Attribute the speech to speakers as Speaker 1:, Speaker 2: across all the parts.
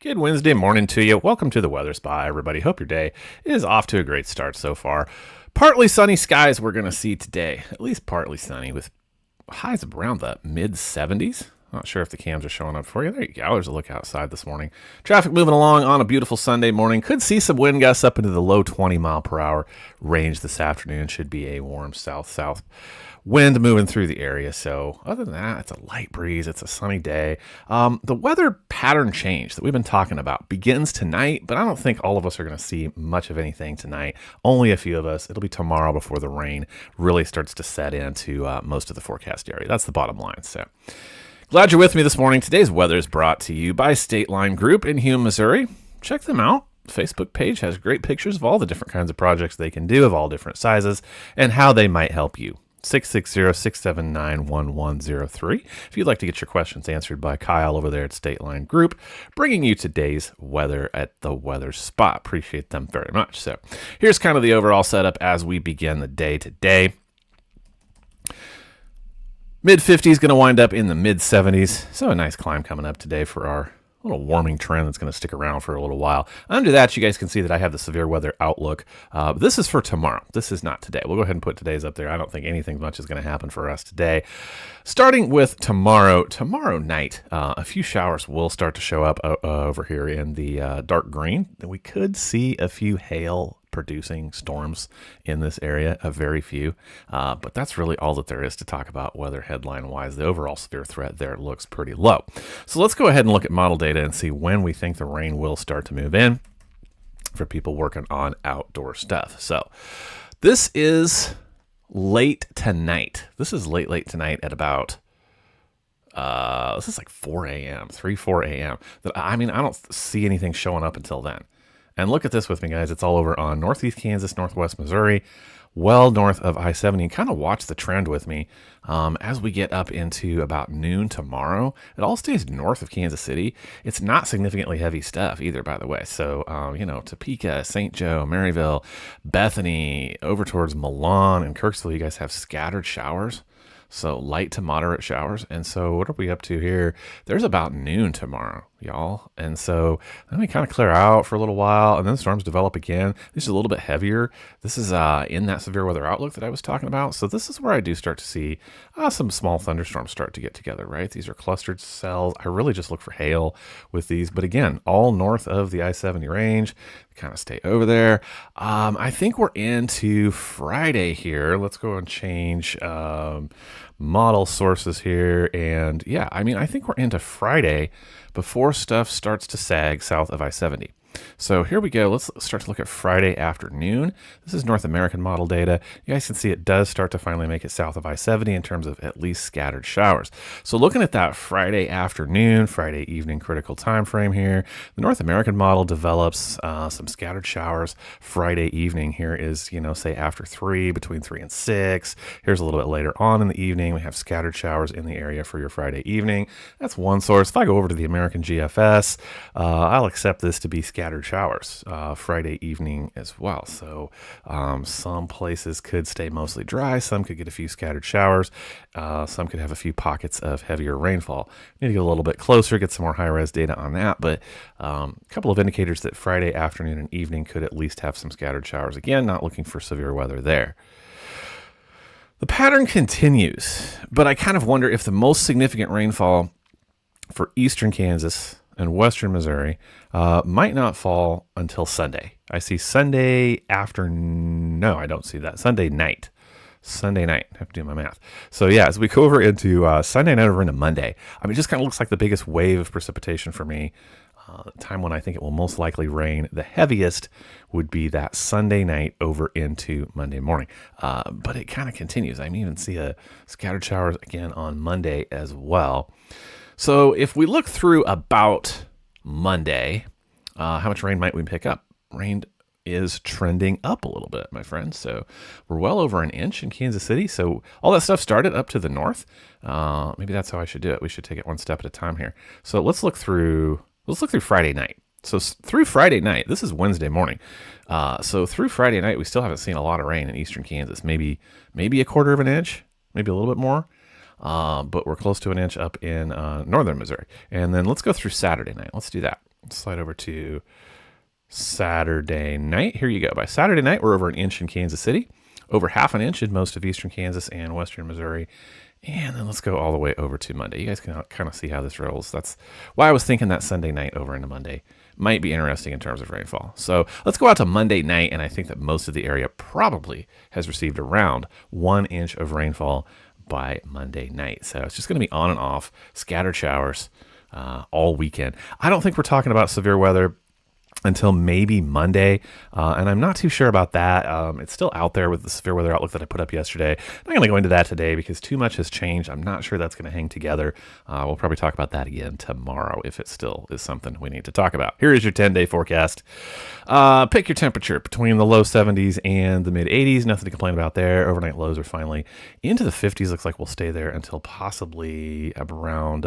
Speaker 1: Good Wednesday morning to you. Welcome to the Weather Spy, everybody. Hope your day is off to a great start so far. Partly sunny skies we're going to see today, at least partly sunny with highs around the mid 70s. Not sure if the cams are showing up for you. There you go. There's a look outside this morning. Traffic moving along on a beautiful Sunday morning. Could see some wind gusts up into the low 20 mile per hour range this afternoon. Should be a warm south-south wind moving through the area. So other than that, it's a light breeze. It's a sunny day. The weather pattern change that we've been talking about begins tonight, but I don't think all of us are going to see much of anything tonight. Only a few of us. It'll be tomorrow before the rain really starts to set into most of the forecast area. That's the bottom line. So glad you're with me this morning. Today's weather is brought to you by State Line Group in Hume, Missouri. Check them out. Facebook page has great pictures of all the different kinds of projects they can do of all different sizes and how they might help you. 660-679-1103 if you'd like to get your questions answered by Kyle over there at State Line Group, bringing you today's weather at the Weather Spot. Appreciate them very much. So here's kind of the overall setup as we begin the day today. Mid 50s, going to wind up in the mid 70s. So a nice climb coming up today for our little warming trend that's going to stick around for a little while. Under that, you guys can see that I have the severe weather outlook. This is for tomorrow. This is not today. We'll go ahead and put today's up there. I don't think anything much is going to happen for us today. Starting with tomorrow night, a few showers will start to show up over here in the dark green. We could see a few hail producing storms in this area, a very few, but that's really all that there is to talk about weather headline wise. The overall severe threat there looks pretty low. So let's go ahead and look at model data and see when we think the rain will start to move in for people working on outdoor stuff. So this is late tonight. This is late tonight at about this is like 4 a.m., 4 a.m. I don't see anything showing up until then. And look at this with me, guys. It's all over on northeast Kansas, northwest Missouri, well north of I-70. And kind of watch the trend with me as we get up into about noon tomorrow. It all stays north of Kansas City. It's not significantly heavy stuff either, by the way. So, Topeka, St. Joe, Maryville, Bethany, over towards Milan and Kirksville, you guys have scattered showers. So light to moderate showers. And so what are we up to here? There's about noon tomorrow, y'all. And so then we kind of clear out for a little while and then storms develop again. This is a little bit heavier. This is in that severe weather outlook that I was talking about. So this is where I do start to see some small thunderstorms start to get together, right? These are clustered cells. I really just look for hail with these. But again, all north of the I-70 range. Kind of stay over there. I think we're into Friday here. Let's go and change model sources here. And yeah, I think we're into Friday before stuff starts to sag south of I-70. So here we go. Let's start to look at Friday afternoon. This is North American model data. You guys can see it does start to finally make it south of I-70 in terms of at least scattered showers. So looking at that Friday afternoon, Friday evening critical time frame here, the North American model develops some scattered showers Friday evening. Here is, say after 3, between 3 and 6. Here's a little bit later on in the evening. We have scattered showers in the area for your Friday evening. That's one source. If I go over to the American GFS, I'll accept this to be scattered showers Friday evening as well. So some places could stay mostly dry. Some could get a few scattered showers. Some could have a few pockets of heavier rainfall. Need to get a little bit closer, get some more high-res data on that. But a couple of indicators that Friday afternoon and evening could at least have some scattered showers. Again, not looking for severe weather there. The pattern continues, but I kind of wonder if the most significant rainfall for eastern Kansas and western Missouri might not fall until Sunday. I see Sunday afternoon. No, I don't see that. Sunday night. I have to do my math. So yeah, as we go over into Sunday night over into Monday, it just kind of looks like the biggest wave of precipitation for me. Time when I think it will most likely rain the heaviest would be that Sunday night over into Monday morning. But it kind of continues. I even see a scattered showers again on Monday as well. So if we look through about Monday, how much rain might we pick up? Rain is trending up a little bit, my friends. So we're well over an inch in Kansas City. So all that stuff started up to the north. Maybe that's how I should do it. We should take it one step at a time here. So let's look through Friday night. So through Friday night, this is Wednesday morning. So through Friday night, we still haven't seen a lot of rain in eastern Kansas. Maybe a quarter of an inch, maybe a little bit more. But we're close to an inch up in northern Missouri. And then let's go through Saturday night. Let's do that. Slide over to Saturday night. Here you go. By Saturday night, we're over an inch in Kansas City, over half an inch in most of eastern Kansas and western Missouri. And then let's go all the way over to Monday. You guys can kind of see how this rolls. That's why I was thinking that Sunday night over into Monday might be interesting in terms of rainfall. So let's go out to Monday night, and I think that most of the area probably has received around 1 inch of rainfall by Monday night. So it's just going to be on and off, scattered showers all weekend. I don't think we're talking about severe weather until maybe Monday, and I'm not too sure about that. It's still out there with the severe weather outlook that I put up yesterday. I'm not going to go into that today because too much has changed. I'm not sure that's going to hang together. We'll probably talk about that again tomorrow if it still is something we need to talk about. Here is your 10-day forecast. Pick your temperature between the low 70s and the mid 80s. Nothing to complain about there. Overnight lows are finally into the 50s. Looks like we'll stay there until possibly around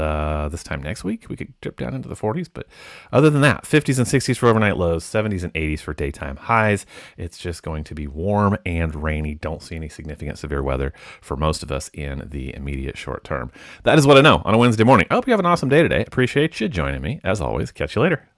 Speaker 1: this time next week. We could dip down into the 40s, but other than that, 50s and 60s for overnight lows, 70s and 80s for daytime highs. It's just going to be warm and rainy. Don't see any significant severe weather for most of us in the immediate short term. That is what I know on a Wednesday morning. I hope you have an awesome day today. Appreciate you joining me. As always, catch you later.